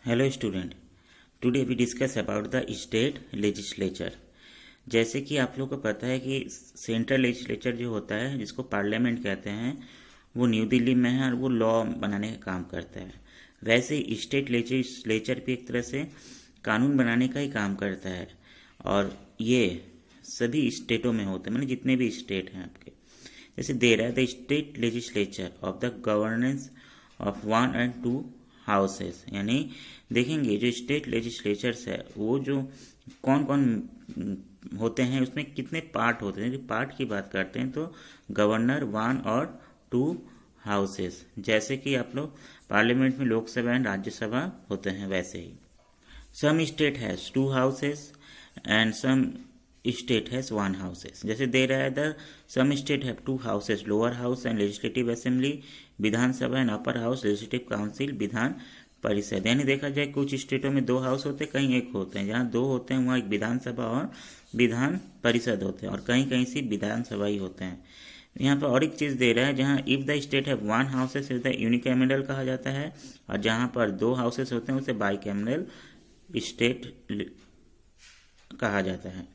Hello student, today we discuss about the state legislature. जैसे कि आप लोगों को पता है कि सेंट्रल लेजिस्लेचर जो होता है, जिसको पार्लियामेंट कहते हैं, वो न्यू दिल्ली में है और वो लॉ बनाने का काम करता है। वैसे ही स्टेट लेजिस्लेचर भी एक तरह से कानून बनाने का ही काम करता है, और ये सभी स्टेटों में होते हैं, मतलब जितने भी स्टेट हैं आपके। जैसे दे रहा है the state legislature of the governance of 1 और 2 हाउसेस, यानी देखेंगे जो स्टेट लेजिस्लेचर्स है वो जो कौन कौन होते हैं, उसमें कितने पार्ट होते हैं। यदि पार्ट की बात करते हैं तो गवर्नर 1 और 2 हाउसेस, जैसे कि आप लोग पार्लियामेंट में लोकसभा एंड राज्यसभा होते हैं, वैसे ही some state has 2 houses and some state has 1 houses. जैसे दे रहा है the some state have 2 houses, lower house and legislative assembly Vidhan Sabha and upper house legislative council Vidhan Parishad. यानी देखा जाए कुछ स्टेटों में 2 हाउस होते हैं, कहीं 1 होते हैं। जहाँ 2 होते हैं वहाँ एक विधानसभा और विधान परिषद होते हैं, और कहीं कहीं से विधानसभा ही होते हैं। यहाँ पर और एक चीज़ दे रहा है, जहाँ इफ़ द स्टेट है 1 हाउसेस इज द यूनिकैमरल कहा जाता है, और जहाँ पर 2 हाउसेस होते हैं उसे बाईकैमरल स्टेट कहा जाता है।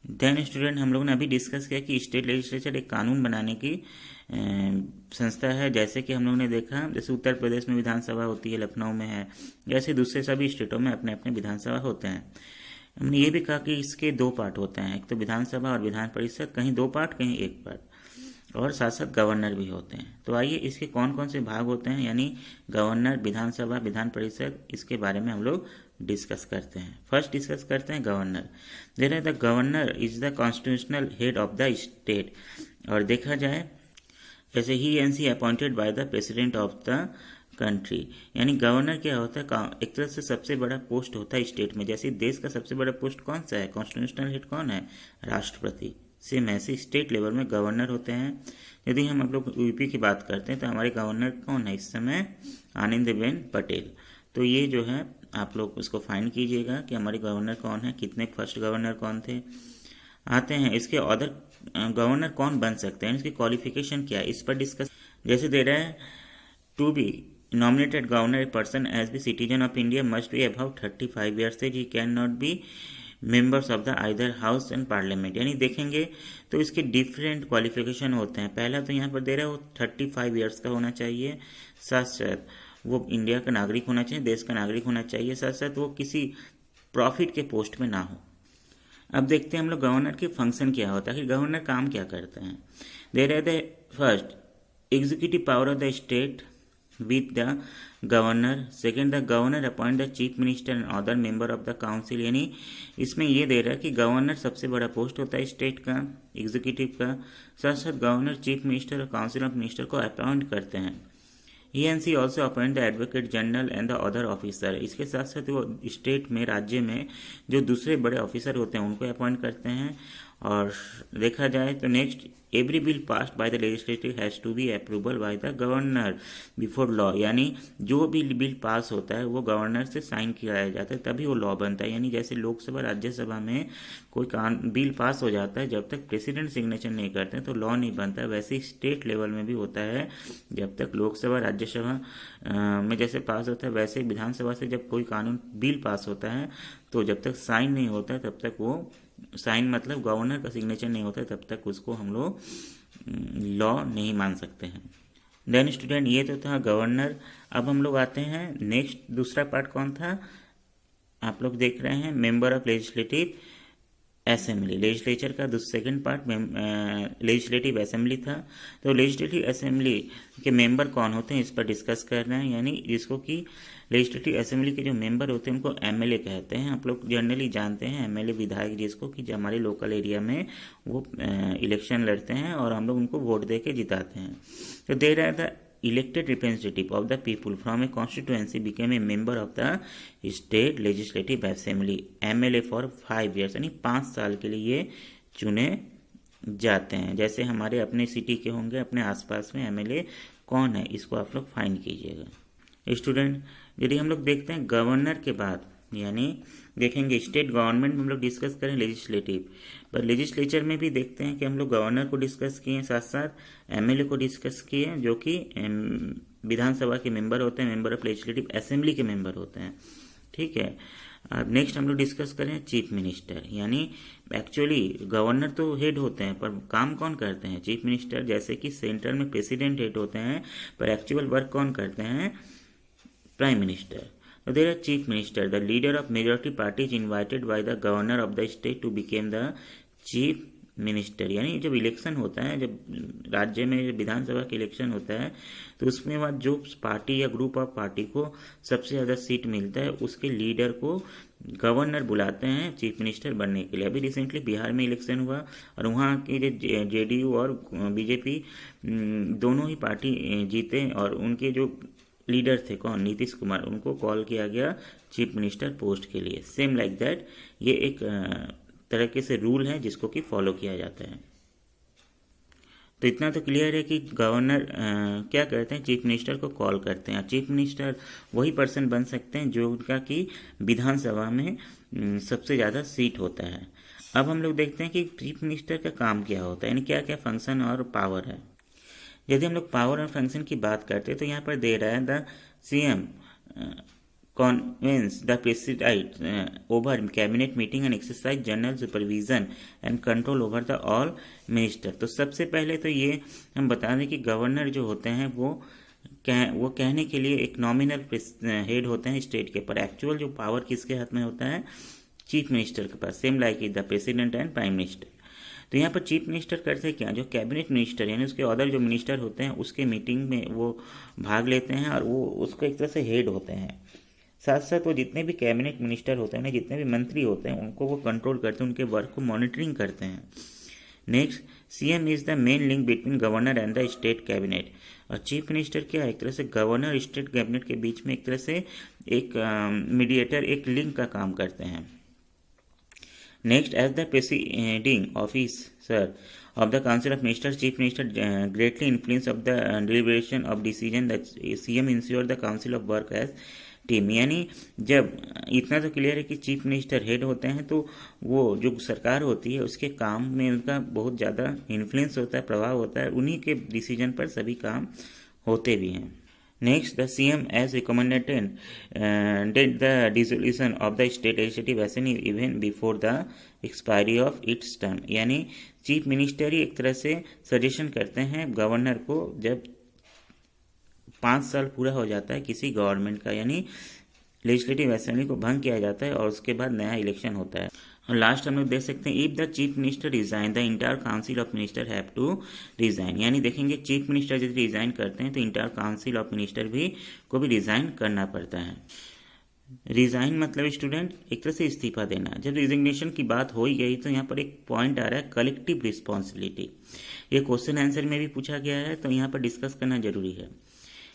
देन स्टूडेंट, हम लोग ने अभी डिस्कस किया कि स्टेट लेजिस्लेचर एक कानून बनाने की संस्था है। जैसे कि हम लोग ने देखा, जैसे उत्तर प्रदेश में विधानसभा होती है, लखनऊ में है, जैसे दूसरे सभी स्टेटों में अपने अपने विधानसभा होते हैं। हमने ये भी कहा कि इसके 2 पार्ट होते हैं, एक तो विधानसभा और विधान परिषद, कहीं 2 पार्ट कहीं 1 पार्ट, और साथ साथ गवर्नर भी होते हैं। तो आइए इसके कौन कौन से भाग होते हैं, यानी गवर्नर, विधानसभा, विधान परिषद, इसके बारे में हम लोग डिस्कस करते हैं। फर्स्ट डिस्कस करते हैं governor. There the governor is the constitutional head of the state, और देखा जाए जैसे ही एन सी appointed by the president of the country, यानी गवर्नर क्या होता है, एक तरह से सबसे बड़ा पोस्ट होता है स्टेट में। जैसे देश का सबसे बड़ा पोस्ट कौन सा है, कॉन्स्टिट्यूशनल हेड कौन है, राष्ट्रपति। सेम ऐसे स्टेट लेवल में गवर्नर होते हैं। यदि हम लोग यूपी की बात करते हैं तो हमारे गवर्नर कौन है इस समय, आनंदीबेन पटेल। तो ये जो है आप लोग उसको फाइंड कीजिएगा कि हमारे गवर्नर कौन है, कितने फर्स्ट गवर्नर कौन थे। आते हैं इसके अदर गवर्नर कौन बन सकते हैं, इसकी क्वालिफिकेशन क्या है, इस पर डिस्कस। जैसे दे रहा है to be nominated governor a person as be citizen of India must be about 35 years age, he can not be members of the either house and parliament. यानी देखेंगे तो इसके डिफरेंट क्वालिफिकेशन होते हैं। पहला तो यहाँ पर दे रहा है वो 35 ईयर्स का होना चाहिए, साथ साथ वो इंडिया का नागरिक होना चाहिए, देश का नागरिक होना चाहिए, साथ साथ वो किसी प्रॉफिट के पोस्ट में ना हो। अब देखते हैं हम लोग गवर्नर की फंक्शन क्या होता है, कि गवर्नर काम क्या करते हैं। दे रहे the first executive power of the state with the governor. Second, the governor appoint the chief minister and other member of the council. यानी इसमें ये दे रहा है कि गवर्नर सबसे बड़ा पोस्ट होता है स्टेट का, एग्जीक्यूटिव का। साथ साथ गवर्नर चीफ मिनिस्टर और काउंसिल ऑफ मिनिस्टर को अपॉइंट करते हैं। ही एन सी also appoint the advocate general and the other officer. इसके साथ साथ वो स्टेट में, राज्य में जो दूसरे बड़े ऑफिसर होते हैं उनको अपॉइंट करते हैं। और देखा जाए तो next, every bill passed by the legislative has to be approval by the governor before law. यानी जो भी बिल पास होता है वो गवर्नर से साइन किया जाता है, तभी वो लॉ बनता है। यानी जैसे लोकसभा राज्यसभा में कोई बिल पास हो जाता है, जब तक प्रेसिडेंट सिग्नेचर नहीं करते हैं तो लॉ नहीं बनता है। वैसे ही स्टेट लेवल में भी होता है, जब तक लोकसभा राज्यसभा में जैसे पास होता है, वैसे विधानसभा से जब कोई कानून बिल पास होता है तो जब तक साइन नहीं होता है तब तक वो, साइन मतलब गवर्नर का सिग्नेचर नहीं होता है, तब तक उसको हम लोग लॉ नहीं मान सकते हैं। देन स्टूडेंट, ये तो था गवर्नर। अब हम लोग आते हैं नेक्स्ट, दूसरा पार्ट कौन था, आप लोग देख रहे हैं member of legislative assembly. Legislature का सेकंड पार्ट लेजिस्लेटिव असेंबली था। तो लेजिस्लेटिव असेंबली के मेंबर कौन होते हैं इस पर डिस्कस कर रहे हैं, यानी जिसको कि लेजिस्लेटिव असेंबली के जो मेंबर होते हैं उनको एमएलए कहते हैं। आप लोग जनरली जानते हैं एमएलए विधायक जिसको, कि जो हमारे लोकल एरिया में वो इलेक्शन लड़ते हैं और हम लोग उनको वोट दे के जिताते हैं। तो दे रहा था elected representative of the people from a constituency became a member of the state legislative assembly MLA for 5 years, यानी 5 साल के लिए ये चुने जाते हैं। जैसे हमारे अपने सिटी के होंगे, अपने आसपास में एमएलए कौन है इसको आप लोग फाइंड कीजिएगा। स्टूडेंट, यदि हम लोग देखते हैं गवर्नर के बाद, यानी देखेंगे स्टेट गवर्नमेंट में हम लोग डिस्कस करें लेजिस्लेटिव, पर लेजिस्लेचर में भी देखते हैं कि हम लोग गवर्नर को डिस्कस किए, साथ साथ एमएलए को डिस्कस किए, जो कि विधानसभा के मेंबर होते हैं, मेंबर ऑफ लेजिस्लेटिव असेंबली के मेंबर होते हैं। ठीक है, अब नेक्स्ट हम लोग डिस्कस करें चीफ मिनिस्टर, यानी एक्चुअली गवर्नर तो हेड होते हैं, पर काम कौन करते हैं? Chief minister. जैसे कि सेंटर में प्रेसिडेंट हेड होते हैं, पर एक्चुअल वर्क कौन करते हैं? Prime minister. So there are chief minister, the leader of majority party is invited by the governor of the state to become the chief minister। यानी जब इलेक्शन होता है, जब राज्य में विधानसभा का इलेक्शन होता है, तो उसमें बाद जो पार्टी या ग्रुप ऑफ पार्टी को सबसे ज़्यादा सीट मिलता है, उसके लीडर को गवर्नर बुलाते हैं चीफ मिनिस्टर बनने के लिए। अभी रिसेंटली बिहार में इलेक्शन हुआ और वहाँ के जो जेडीयू और बीजेपी दोनों ही पार्टी जीते, और उनके जो लीडर थे कौन? नीतीश कुमार, उनको कॉल किया गया चीफ मिनिस्टर पोस्ट के लिए। सेम लाइक दैट, ये एक तरीके से रूल है जिसको कि फॉलो किया जाता है। तो इतना तो क्लियर है कि गवर्नर क्या करते हैं? चीफ मिनिस्टर को कॉल करते हैं। चीफ मिनिस्टर वही पर्सन बन सकते हैं जो उनका कि विधानसभा में सबसे ज़्यादा सीट होता है। अब हम लोग देखते हैं कि चीफ मिनिस्टर का काम क्या होता है, यानी क्या क्या फंक्शन और पावर है। यदि हम लोग पावर और फंक्शन की बात करते हैं तो यहाँ पर दे रहा है the CM conveyance the president over cabinet meeting and exercise general supervision and control over the all minister. तो सबसे पहले तो ये हम बता दें कि गवर्नर जो होते हैं वो कहने के लिए एक नॉमिनल हेड होते हैं स्टेट के, पर एक्चुअल जो पावर किसके हाथ में होता है? चीफ मिनिस्टर के पास। Same like the president and prime minister. तो यहाँ पर चीफ मिनिस्टर करते हैं क्या? जो कैबिनेट मिनिस्टर यानी उसके अदर जो मिनिस्टर होते हैं उसके मीटिंग में वो भाग लेते हैं और वो उसको एक तरह से हेड होते हैं। साथ साथ वो जितने भी कैबिनेट मिनिस्टर होते हैं, जितने भी मंत्री होते हैं, उनको वो कंट्रोल करते हैं, उनके वर्क को मॉनिटरिंग करते हैं। Next, CM is the main link between governor and the state cabinet. और चीफ मिनिस्टर क्या है? एक तरह से गवर्नर स्टेट कैबिनेट के बीच में एक तरह से एक मीडिएटर, एक लिंक का काम करते हैं। Next, as the presiding officer of the Council of Ministers, Chief Minister greatly influence of the deliberation of decision that CM ensure the Council of work as team. यानी जब इतना तो क्लियर है कि चीफ मिनिस्टर हेड होते हैं, तो वो जो सरकार होती है उसके काम में उनका बहुत ज़्यादा इन्फ्लुएंस होता है, प्रभाव होता है, उन्हीं के डिसीजन पर सभी काम होते भी हैं। Next, the CM as recommended did the dissolution of the state legislative assembly even before the expiry of its term। यानी चीफ मिनिस्टर ही एक तरह से सजेशन करते हैं गवर्नर को जब 5 साल पूरा हो जाता है किसी गवर्नमेंट का, यानी लेजिस्लेटिव असेंबली को भंग किया जाता है और उसके बाद नया इलेक्शन होता है। और लास्ट हम लोग देख सकते हैं, if the chief minister resign the entire council of minister have to resign. यानी देखेंगे चीफ मिनिस्टर यदि रिजाइन करते हैं तो इंटायर काउंसिल ऑफ मिनिस्टर को भी रिजाइन करना पड़ता है। रिजाइन मतलब स्टूडेंट एक तरह से इस्तीफा देना। जब रिजिग्नेशन की बात हो ही गई तो यहाँ पर एक पॉइंट आ रहा है कलेक्टिव रिस्पॉन्सिबिलिटी। ये क्वेश्चन आंसर में भी पूछा गया है, तो यहाँ पर डिस्कस करना जरूरी है।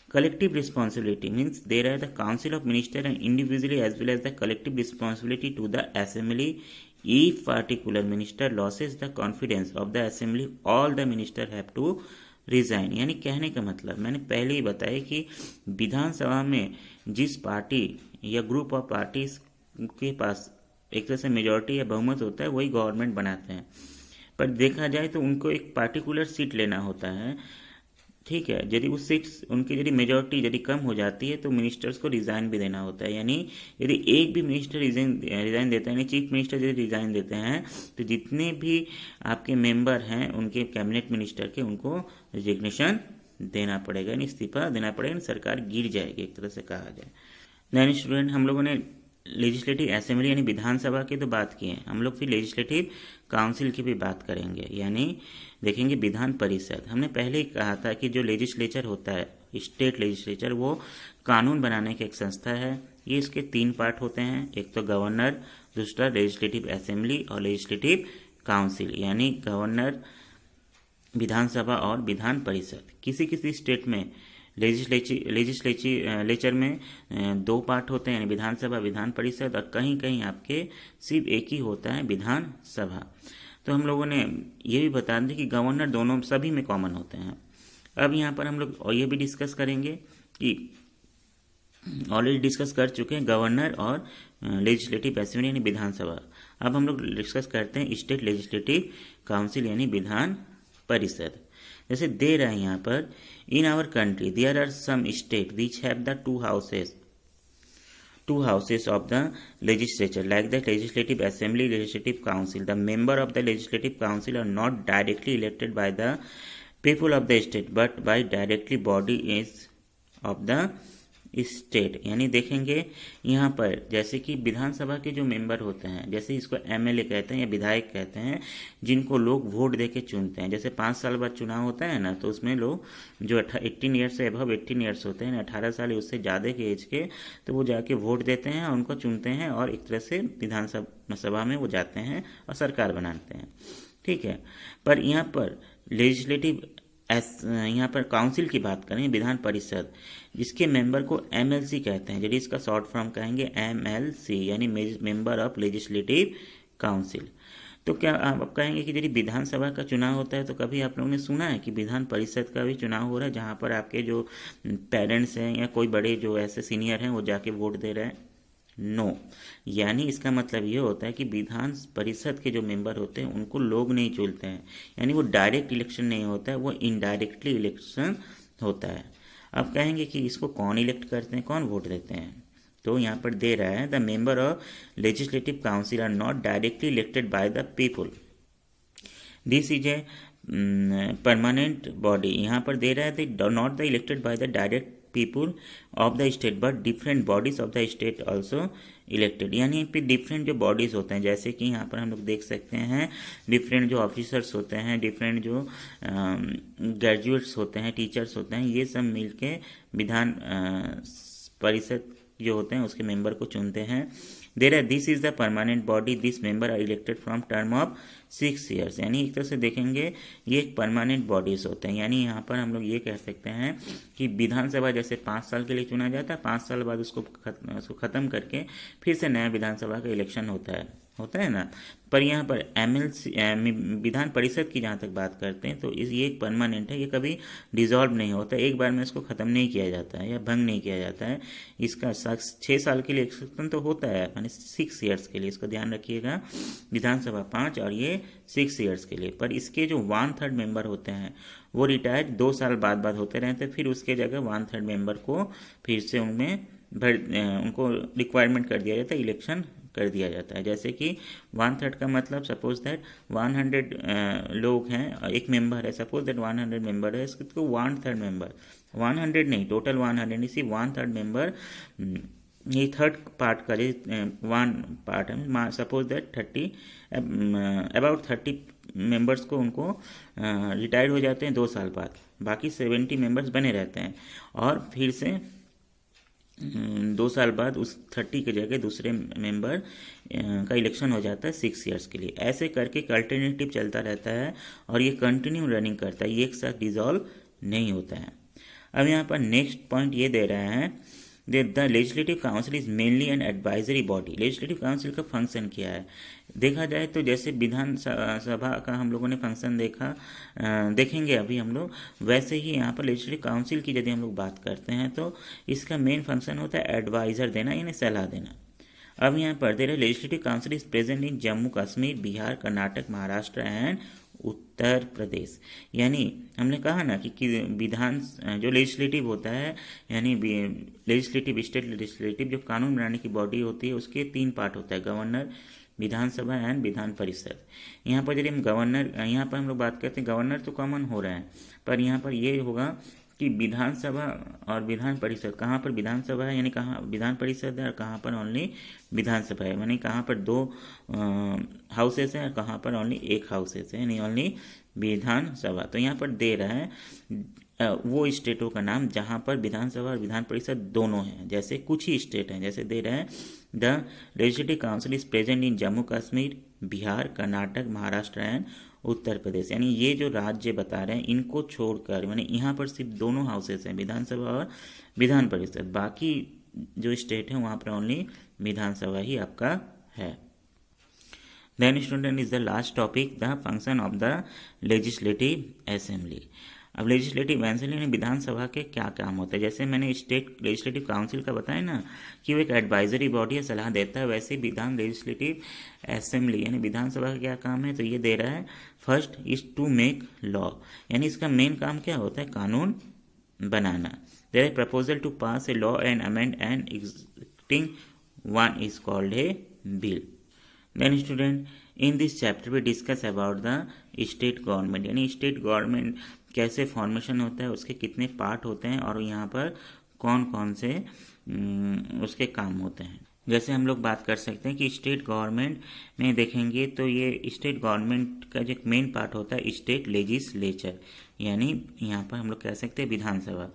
Collective responsibility means there are the council of minister and individually as well as the collective responsibility to the assembly if particular minister loses the confidence of the assembly all the minister have to resign। यानी कहने का मतलब मैंने पहले ही बताया कि विधानसभा में जिस पार्टी या ग्रुप ऑफ पार्टीज के पास एक तरह से मेजॉरिटी या बहुमत होता है वही गवर्नमेंट बनाते हैं, पर देखा जाए तो उनको एक पार्टिकुलर सीट लेना होता है। ठीक है, यदि उस सीट्स उनकी यदि मेजॉरिटी यदि कम हो जाती है तो मिनिस्टर्स को रिज़ाइन भी देना होता है। यानी यदि एक भी मिनिस्टर रिज़ाइन देता है, यानी चीफ मिनिस्टर यदि रिज़ाइन देते हैं तो जितने भी आपके मेंबर हैं उनके कैबिनेट मिनिस्टर के, उनको रिजिग्नेशन देना पड़ेगा, यानी इस्तीफा देना पड़ेगा, सरकार गिर जाएगी एक तरह से कहा जाए। यानी स्टूडेंट हम लोगों ने लेजिस्लेटिव असेंबली यानी विधानसभा की तो बात की है, हम लोग फिर लेजिस्लेटिव काउंसिल की भी बात करेंगे, यानी देखेंगे विधान परिषद। हमने पहले ही कहा था कि जो लेजिस्लेचर होता है, स्टेट लेजिस्लेचर, वो कानून बनाने की एक संस्था है। ये इसके 3 पार्ट होते हैं, एक तो गवर्नर, दूसरा लेजिस्लेटिव असेंबली और लेजिस्लेटिव काउंसिल। यानी गवर्नर, विधानसभा और विधान परिषद। किसी किसी स्टेट में लेजिस्लेचर में 2 पार्ट होते हैं, यानी विधानसभा, विधान परिषद, और कहीं कहीं आपके सिर्फ एक ही होता है, विधानसभा। तो हम लोगों ने ये भी बता दें कि गवर्नर दोनों सभी में कॉमन होते हैं। अब यहाँ पर हम लोग और ये भी डिस्कस करेंगे कि ऑलरेडी डिस्कस कर चुके हैं गवर्नर और लेजिस्लेटिव असेंबली यानी विधानसभा। अब हम लोग डिस्कस करते हैं स्टेट लेजिस्लेटिव काउंसिल यानी विधान परिषद। जैसे दे रहे हैं यहाँ पर, in our country there are some state which have the two houses of the legislature like the legislative assembly, legislative council. The member of the legislative council are not directly elected by the people of the state but by directly body is of the state. यानी देखेंगे यहाँ पर जैसे कि विधानसभा के जो member होते हैं, जैसे इसको एमएलए कहते हैं या विधायक कहते हैं, जिनको लोग वोट देके चुनते हैं। जैसे 5 साल बाद चुनाव होता है ना, तो उसमें लोग जो 18 ईयर्स से अबव 18 ईयर्स होते हैं, 18 साल उससे ज़्यादा के एज के, तो वो जाके वोट देते हैं और उनको चुनते हैं और एक तरह से विधानसभा में वो जाते हैं और सरकार बनाते हैं। ठीक है, पर यहाँ पर लेजिस्लेटिव यहाँ पर काउंसिल की बात करें, विधान परिषद, जिसके मेंबर को एमएलसी कहते हैं, यदि इसका शॉर्ट फॉर्म कहेंगे एमएलसी, यानी मेंबर ऑफ लेजिस्लेटिव काउंसिल। तो क्या आप कहेंगे कि यदि विधानसभा का चुनाव होता है तो कभी आप लोगों ने सुना है कि विधान परिषद का भी चुनाव हो रहा है, जहाँ पर आपके जो पेरेंट्स हैं या कोई बड़े जो ऐसे सीनियर हैं वो जाके वोट दे रहे हैं? नो। यानी इसका मतलब ये होता है कि विधान परिषद के जो मेंबर होते हैं उनको लोग नहीं चुनते हैं, यानी वो डायरेक्ट इलेक्शन नहीं होता है, वो इनडायरेक्टली इलेक्शन होता है। अब कहेंगे कि इसको कौन इलेक्ट करते हैं, कौन वोट देते हैं? तो यहाँ पर दे रहा है the member of legislative council are not directly elected by the people, this is a permanent body. यहाँ पर दे रहा है not the elected by the direct people of the state but different bodies of the state also elected. यानी फिर different जो bodies होते हैं, जैसे कि यहाँ पर हम लोग देख सकते हैं डिफरेंट जो ऑफिसर्स होते हैं, डिफरेंट जो ग्रेजुएट्स होते हैं, टीचर्स होते हैं, ये सब मिलके विधान परिषद जो होते हैं उसके मेंबर को चुनते हैं। There are this is the permanent body, this member are elected from term of 6 years. यानी एक तरह से देखेंगे ये एक परमानेंट बॉडीज होते हैं। यानी यहाँ पर हम लोग ये कह सकते हैं कि विधानसभा जैसे 5 साल के लिए चुना जाता है, 5 साल बाद उसको खत्म करके फिर से नया विधानसभा का इलेक्शन होता है ना। पर यहाँ पर एमएलसी विधान परिषद की जहाँ तक बात करते हैं तो ये एक परमानेंट है, ये कभी डिसॉल्व नहीं होता, एक बार में इसको ख़त्म नहीं किया जाता है या भंग नहीं किया जाता है। इसका 6 साल के लिए इलेक्शन तो होता है, यानी 6 ईयर्स के लिए, इसको ध्यान रखिएगा। विधानसभा 5 और ये 6 ईयर्स के लिए। पर इसके जो 1/3 मेंबर होते हैं वो रिटायर 2 साल बाद होते रहते हैं, फिर उसके जगह 1/3 मेंबर को फिर से उनको रिक्वायरमेंट कर दिया जाता है, इलेक्शन कर दिया जाता है। जैसे कि 1/3 का मतलब सपोज दैट 100 लोग हैं, एक मेंबर है, सपोज दैट 100 मेंबर है, इसको 1/3 मेंबर, 100 नहीं, टोटल 100, इसी 1/3 मेंबर, ये थर्ड पार्ट का 1 पार्ट है, सपोज दैट 30 अबाउट 30 मेंबर्स को उनको रिटायर्ड हो जाते हैं 2 साल बाद, बाकी 70 मेंबर्स बने रहते हैं और फिर से 2 साल बाद उस 30 की जगह दूसरे मेंबर का इलेक्शन हो जाता है 6 ईयर्स के लिए। ऐसे करके एक अल्टरनेटिव चलता रहता है और ये कंटिन्यू रनिंग करता है, ये एक साथ डिसॉल्व नहीं होता है। अब यहाँ पर नेक्स्ट पॉइंट ये दे रहा है the legislative council is mainly an advisory body. Legislative council का फंक्शन क्या है देखा जाए तो जैसे विधानसभा का हम लोगों ने फंक्शन देखेंगे अभी हम लोग, वैसे ही यहाँ पर लेजिस्लेटिव काउंसिल की यदि हम लोग बात करते हैं तो इसका मेन फंक्शन होता है एडवाइज़र देना, यानी सलाह देना। अब यहाँ पर दे रहे legislative council is present in Jammu Kashmir, Bihar, Karnataka, Maharashtra and Uttar Pradesh. यानी हमने कहा ना कि विधान जो लेजिस्लेटिव होता है, यानी लेजिस्लेटिव, स्टेट लेजिस्लेटिव, जो कानून बनाने की बॉडी होती है उसके 3 पार्ट होता है, governor, Vidhan Sabha and Vidhan Parishad. यहाँ पर यदि हम गवर्नर, यहाँ पर हम लोग बात करते हैं, गवर्नर तो कॉमन हो रहा है, पर यहाँ पर ये होगा कि विधानसभा और विधान परिषद, कहाँ पर विधानसभा है यानी कहाँ विधान परिषद है और कहाँ पर ओनली विधानसभा है, यानी कहाँ पर 2 हाउसेस हैं और कहाँ पर ओनली 1 हाउसेस है, यानी ओनली विधानसभा। तो यहाँ पर दे रहा है वो स्टेटों का नाम जहाँ पर विधानसभा और विधान परिषद दोनों हैं। जैसे कुछ ही स्टेट हैं, जैसे दे रहे हैं the legislative council is present in Jammu Kashmir, Bihar, Karnataka, Maharashtra and Uttar Pradesh. यानी ये जो राज्य बता रहे हैं इनको छोड़कर, यानी यहाँ पर सिर्फ दोनों हाउसेस हैं, विधानसभा और विधान परिषद, बाकी जो स्टेट है वहाँ पर ओनली विधानसभा ही आपका है। Then student is the last topic, the function of the legislative assembly. अब लेजिस्लेटिव असेंबली यानी विधानसभा के क्या काम होते हैं, जैसे मैंने स्टेट लेजिस्लेटिव काउंसिल का बताया ना कि वो एक एडवाइजरी बॉडी है, सलाह देता है, वैसे ही विधान लेजिस्लेटिव असेंबली यानी विधानसभा का क्या काम है, तो ये दे रहा है first is to make law, यानी इसका मेन काम क्या होता है, कानून बनाना। There is proposal to pass a law and amend and existing one is called a bill. Then student in this chapter we discuss about the state government, यानी state government कैसे फॉर्मेशन होता है, उसके कितने पार्ट होते हैं और यहाँ पर कौन कौन से उसके काम होते हैं। जैसे हम लोग बात कर सकते हैं कि स्टेट गवर्नमेंट में देखेंगे तो ये स्टेट गवर्नमेंट का जो मेन पार्ट होता है स्टेट लेजिस्लेचर, यानी यहाँ पर हम लोग कह सकते हैं विधानसभा,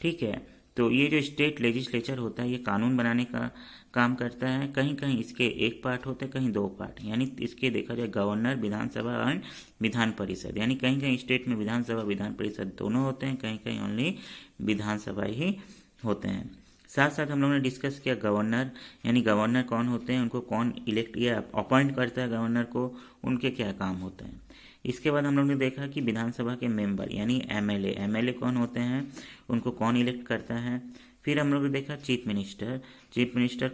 ठीक है। तो ये जो स्टेट लेजिस्लेचर होता है ये कानून बनाने का काम करता है, कहीं कहीं इसके एक पार्ट होते हैं, कहीं दो पार्ट, यानी इसके देखा जाए गवर्नर, विधानसभा एंड विधान परिषद, यानी कहीं कहीं स्टेट में विधानसभा विधान परिषद दोनों होते हैं, कहीं कहीं ओनली विधानसभा ही होते हैं। साथ साथ हम लोगों ने डिस्कस किया गवर्नर, यानी गवर्नर कौन होते हैं, उनको कौन इलेक्ट या अपॉइंट करता है गवर्नर को, उनके क्या काम होते हैं। इसके बाद हम लोग ने देखा कि विधानसभा के मेंबर यानी एमएलए कौन होते हैं, उनको कौन इलेक्ट करता है। फिर हम लोग ने देखा चीफ मिनिस्टर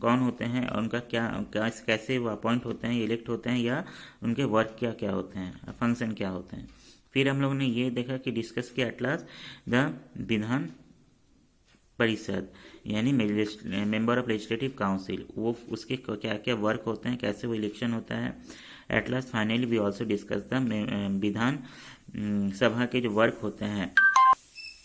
कौन होते हैं और उनका क्या कैसे वो अपॉइंट होते हैं, इलेक्ट होते हैं, या उनके वर्क क्या क्या होते हैं, फंक्शन क्या होते हैं। फिर हम लोग ने ये देखा कि डिस्कस किया एट लास्ट द विधान परिषद यानी मेंबर ऑफ लेजिस्लेटिव काउंसिल, वो उसके क्या क्या वर्क होते हैं, कैसे वो इलेक्शन होता है। At last finally we also discuss the Vidhan Sabha के जो वर्क होते हैं।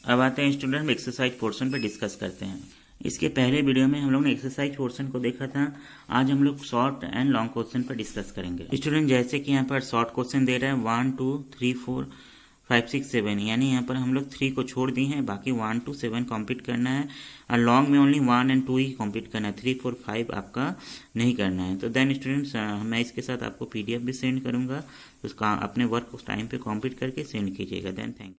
अब आते हैं स्टूडेंट एक्सरसाइज पोर्शन पे डिस्कस करते हैं। इसके पहले वीडियो में हम लोग ने एक्सरसाइज पोर्शन को देखा था, आज हम लोग शॉर्ट एंड लॉन्ग क्वेश्चन पर डिस्कस करेंगे। स्टूडेंट जैसे कि यहाँ पर शॉर्ट क्वेश्चन दे रहा है 1 2 3 4 5 6 7, यानी यहाँ पर हम लोग 3 को छोड़ दिए हैं, बाकी 1 to 7 कंप्लीट करना है, और लॉन्ग में ओनली 1 and 2 ही कंप्लीट करना है, 3 4 5 आपका नहीं करना है। तो देन स्टूडेंट्स मैं इसके साथ आपको PDF भी सेंड करूँगा, उसका अपने वर्क उस टाइम पे कंप्लीट करके सेंड कीजिएगा। Then thank you.